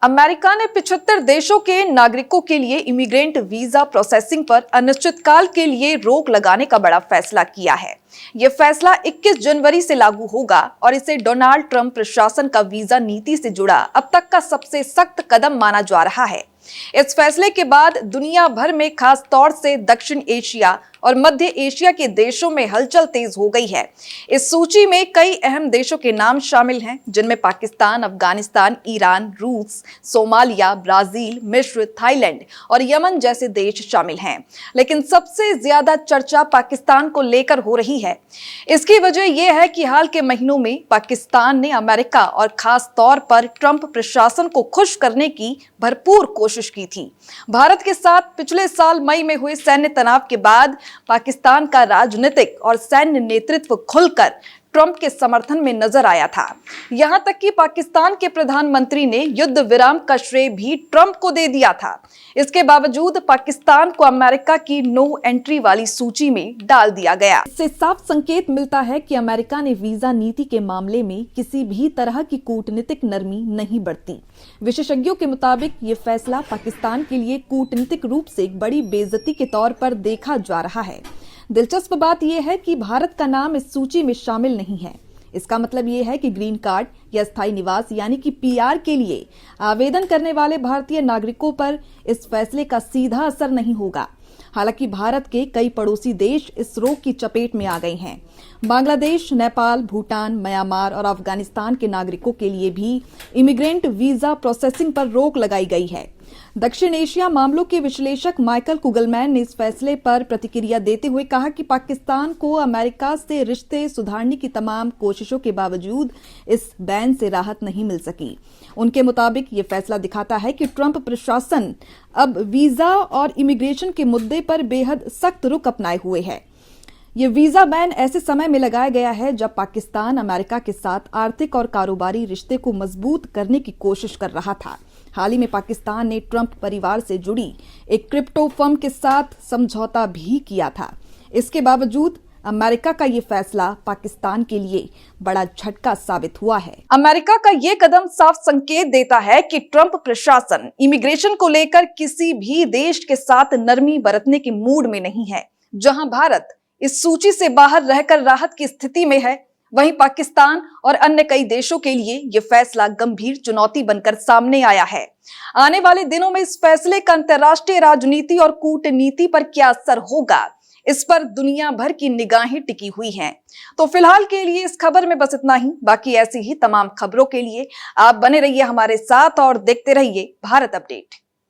America ने 75 देशों के नागरिकों के लिए इमिग्रेंट वीजा प्रोसेसिंग पर अनिश्चितकाल के लिए रोक लगाने का बड़ा फैसला किया है। यह फैसला 21 जनवरी से लागू होगा और इसे डोनाल्ड ट्रंप प्रशासन का वीजा नीति से जुड़ा अब तक का सबसे सख्त कदम माना जा रहा है। इस फैसले के बाद दुनिया भर में खास तौर से दक्षिण एशिया और मध्य एशिया के देशों में हलचल तेज हो गई है। इस सूची में कई अहम देशों के नाम शामिल हैं, जिनमें पाकिस्तान, अफगानिस्तान, ईरान, रूस, सोमालिया, ब्राजील, मिस्र, थाईलैंड और यमन जैसे देश शामिल हैं। लेकिन सबसे ज्यादा चर्चा पाकिस्तान को लेकर हो रही है। इसकी वजह यह है कि हाल के महीनों में पाकिस्तान ने अमेरिका और खास तौर पर ट्रंप प्रशासन को खुश करने की भरपूर कोशिश की थी। भारत के साथ पिछले साल मई में हुए सैन्य तनाव के बाद पाकिस्तान का राजनीतिक और सैन्य नेतृत्व खुलकर ट्रंप के समर्थन में नजर आया था। यहां तक कि पाकिस्तान के प्रधानमंत्री ने युद्ध विराम का श्रेय भी ट्रंप को दे दिया था। इसके बावजूद पाकिस्तान को अमेरिका की नो एंट्री वाली सूची में डाल दिया गया। इससे साफ संकेत मिलता है कि अमेरिका ने वीजा नीति के मामले में किसी भी तरह की कूटनीतिक नरमी नहीं बरती। विशेषज्ञों के मुताबिक ये फैसला पाकिस्तान के लिए कूटनीतिक रूप से एक बड़ी बेइज्जती के तौर पर देखा जा रहा है। दिलचस्प बात यह है कि भारत का नाम इस सूची में शामिल नहीं है। इसका मतलब यह है कि ग्रीन कार्ड या स्थायी निवास यानी कि पीआर के लिए आवेदन करने वाले भारतीय नागरिकों पर इस फैसले का सीधा असर नहीं होगा। हालांकि भारत के कई पड़ोसी देश इस रोक की चपेट में आ गए हैं। बांग्लादेश, नेपाल, भूटान, म्यांमार और अफगानिस्तान के नागरिकों के लिए भी इमिग्रेंट वीजा प्रोसेसिंग पर रोक लगाई गई है। दक्षिण एशिया मामलों के विश्लेषक माइकल कुगलमैन ने इस फैसले पर प्रतिक्रिया देते हुए कहा कि पाकिस्तान को अमेरिका से रिश्ते सुधारने की तमाम कोशिशों के बावजूद इस बैन से राहत नहीं मिल सकी। उनके मुताबिक ये फैसला दिखाता है कि ट्रंप प्रशासन अब वीजा और इमिग्रेशन के मुद्दे पर बेहद सख्त रुख अपनाए हुए है। ये वीजा बैन ऐसे समय में लगाया गया है जब पाकिस्तान अमेरिका के साथ आर्थिक और कारोबारी रिश्ते को मजबूत करने की कोशिश कर रहा था। हाल ही में पाकिस्तान ने ट्रंप परिवार से जुड़ी एक क्रिप्टो फर्म के साथ समझौता भी किया था। इसके बावजूद अमेरिका का ये फैसला पाकिस्तान के लिए बड़ा झटका साबित हुआ है। अमेरिका का ये कदम साफ संकेत देता है कि ट्रंप प्रशासन इमिग्रेशन को लेकर किसी भी देश के साथ नरमी बरतने के मूड में नहीं है। जहां भारत इस सूची से बाहर रहकर राहत की स्थिति में है, वहीं पाकिस्तान और अन्य कई देशों के लिए यह फैसला गंभीर चुनौती बनकर सामने आया है। आने वाले दिनों में इस फैसले का अंतर्राष्ट्रीय राजनीति और कूटनीति पर क्या असर होगा, इस पर दुनिया भर की निगाहें टिकी हुई हैं। तो फिलहाल के लिए इस खबर में बस इतना ही। बाकी ऐसी ही तमाम खबरों के लिए आप बने रहिए हमारे साथ और देखते रहिए भारत अपडेट।